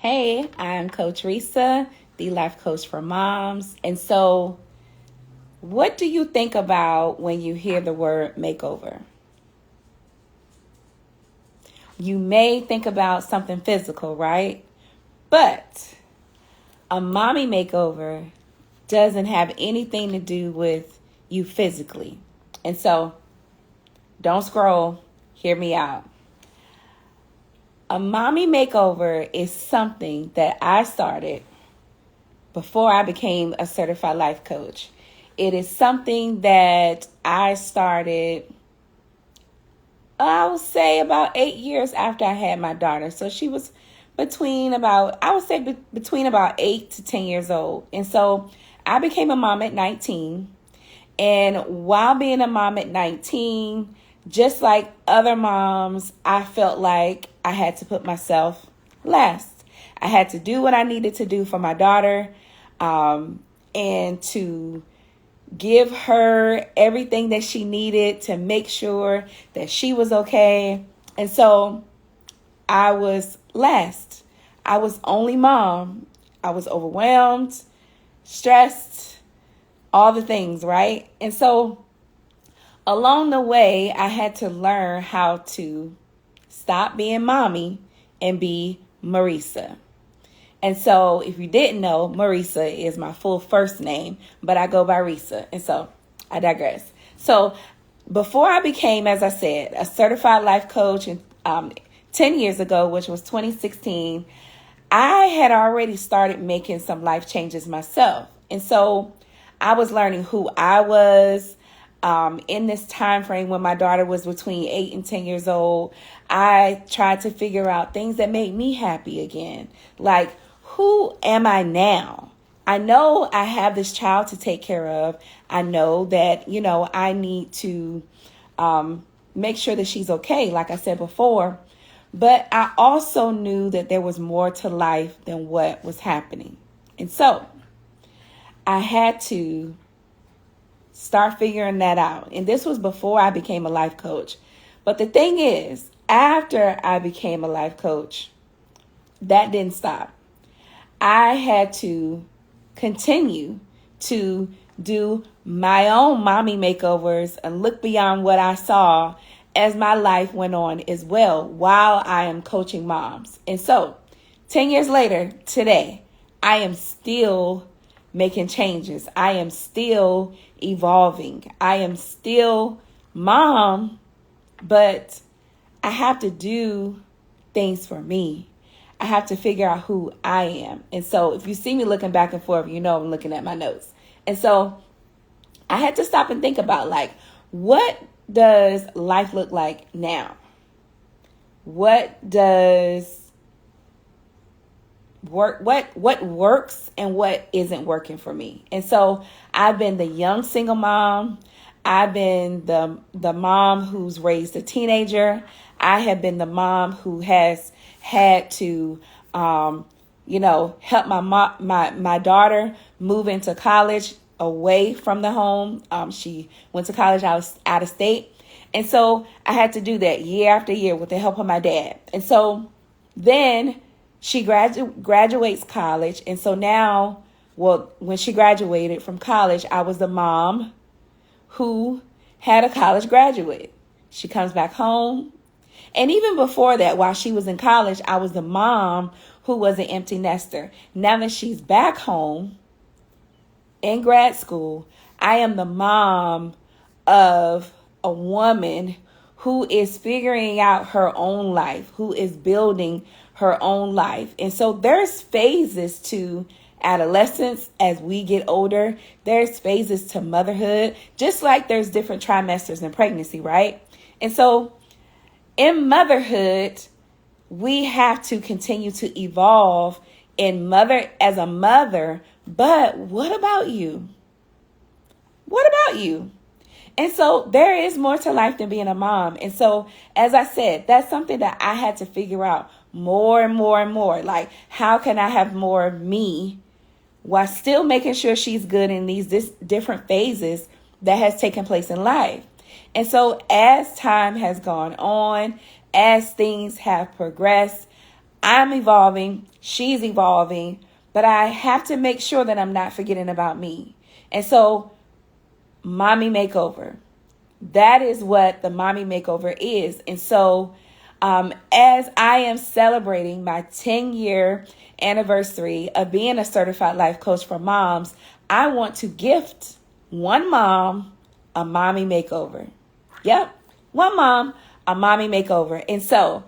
Hey, I'm Coach Risa, the life coach for moms. And so, what do you think about when you hear the word makeover? You may think about something physical, right? But a mommy makeover doesn't have anything to do with you physically. And so, don't scroll, hear me out. A mommy makeover is something that I started before I became a certified life coach. It is something that I started, I would say, about 8 years after I had my daughter. So she was between about 8 to 10 years old. And so I became a mom at 19. And while being a mom at 19, just like other moms, I felt like I had to put myself last. I had to do what I needed to do for my daughter, and to give her everything that she needed to make sure that she was okay. And so I was last. I was only mom. I was overwhelmed, stressed, all the things, right? And so along the way, I had to learn how to stop being mommy and be Marisa. And so if you didn't know, Marisa is my full first name, but I go by Risa. And so I digress. So before I became, as I said, a certified life coach 10 years ago, which was 2016, I had already started making some life changes myself. And so I was learning who I was. In this time frame when my daughter was between 8 and 10 years old, I tried to figure out things that made me happy again. Like, who am I now? I know I have this child to take care of. I know that, I need to make sure that she's okay, like I said before. But I also knew that there was more to life than what was happening. And so I had to start figuring that out. And this was before I became a life coach. But the thing is, after I became a life coach, that didn't stop. I had to continue to do my own mommy makeovers and look beyond what I saw as my life went on as well while I am coaching moms. And so 10 years later, today, I am still making changes. I am still evolving. I am still mom, but I have to do things for me. I have to figure out who I am. And so if you see me looking back and forth, I'm looking at my notes. And so I had to stop and think about, what does life look like now? What does what works and what isn't working for me? And so I've been the young single mom. I've been the mom who's raised a teenager. I have been the mom who has had to help my daughter move into college away from the home. She went to college out of state. And so I had to do that year after year with the help of my dad. And so then she graduates college. And so now, when she graduated from college, I was the mom who had a college graduate. She comes back home. And even before that, while she was in college, I was the mom who was an empty nester. Now that she's back home in grad school, I am the mom of a woman who is figuring out her own life, who is building her own life. And so there's phases to adolescence as we get older. There's phases to motherhood, just like there's different trimesters in pregnancy, right? And so in motherhood, we have to continue to evolve as a mother. But what about you? What about you? And so there is more to life than being a mom. And so, as I said, that's something that I had to figure out more and more and more. Like, how can I have more of me while still making sure she's good in these different phases that has taken place in life? And so as time has gone on, as things have progressed, I'm evolving, she's evolving, but I have to make sure that I'm not forgetting about me. And so, Mommy Makeover. That is what the Mommy Makeover is. And so, as I am celebrating my 10-year anniversary of being a certified life coach for moms, I want to gift one mom a Mommy Makeover. Yep, one mom, a Mommy Makeover. And so,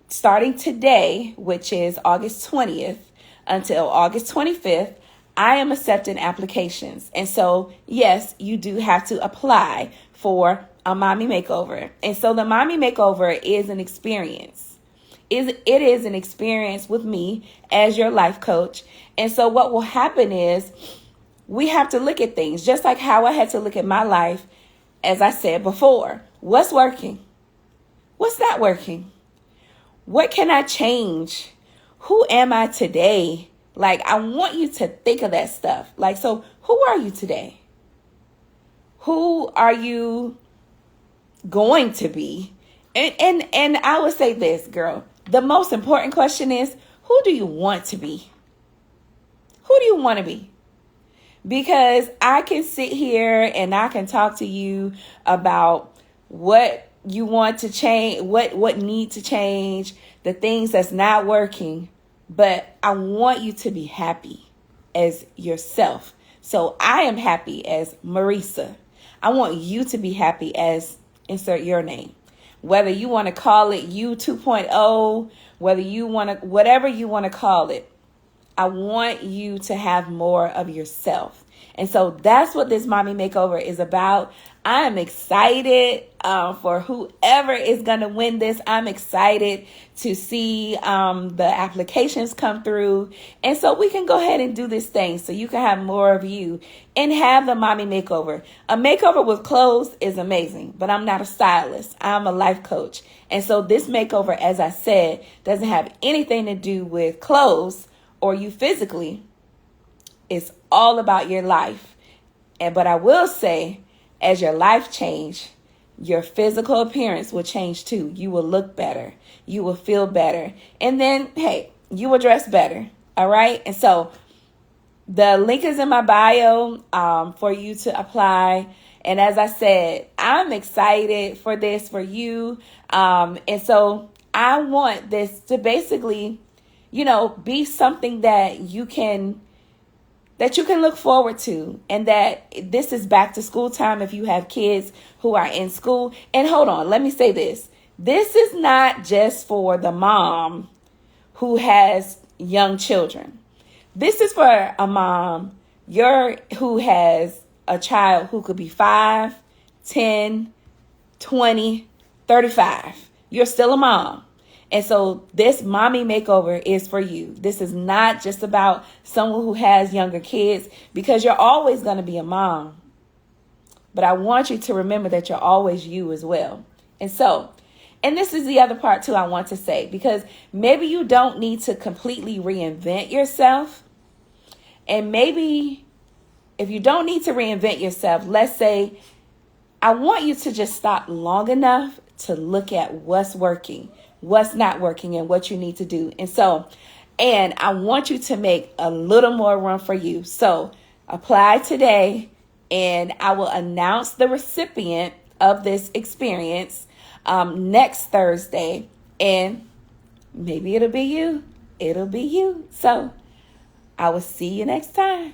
starting today, which is August 20th, until August 25th, I am accepting applications. And so, yes, you do have to apply for a Mommy Makeover. And so the Mommy Makeover is an experience. It is an experience with me as your life coach. And so what will happen is we have to look at things just like how I had to look at my life, as I said before. What's working? What's not working? What can I change? Who am I today? Like, I want you to think of that stuff. Like, so who are you today? Who are you going to be? And I would say this, girl. The most important question is, who do you want to be? Who do you want to be? Because I can sit here and I can talk to you about what you want to change, what needs to change, the things that's not working. But I want you to be happy as yourself. So I am happy as Marisa. I want you to be happy as insert your name. Whether you want to call it you 2.0, whether you want to, whatever you want to call it, I want you to have more of yourself. And so that's what this Mommy Makeover is about. I'm excited for whoever is going to win this. I'm excited to see the applications come through. And so we can go ahead and do this thing so you can have more of you and have the Mommy Makeover. A makeover with clothes is amazing, but I'm not a stylist. I'm a life coach. And so this makeover, as I said, doesn't have anything to do with clothes or you physically. It's all about your life. But I will say, as your life change, your physical appearance will change too. You will look better. You will feel better. And then, hey, you will dress better. All right. And so the link is in my bio for you to apply. And as I said, I'm excited for this for you. And so I want this to basically, be something that you can look forward to, and that this is back to school time if you have kids who are in school. And hold on, let me say this. This is not just for the mom who has young children. This is for a mom who has a child who could be 5, 10, 20, 35. You're still a mom. And so this Mommy Makeover is for you. This is not just about someone who has younger kids, because you're always going to be a mom. But I want you to remember that you're always you as well. And so, and this is the other part too I want to say, because maybe you don't need to completely reinvent yourself. And maybe if you don't need to reinvent yourself, let's say, I want you to just stop long enough to look at what's working, what's not working, and what you need to do. And so, and I want you to make a little more room for you. So apply today, and I will announce the recipient of this experience next Thursday. And maybe it'll be you. It'll be you. So I will see you next time.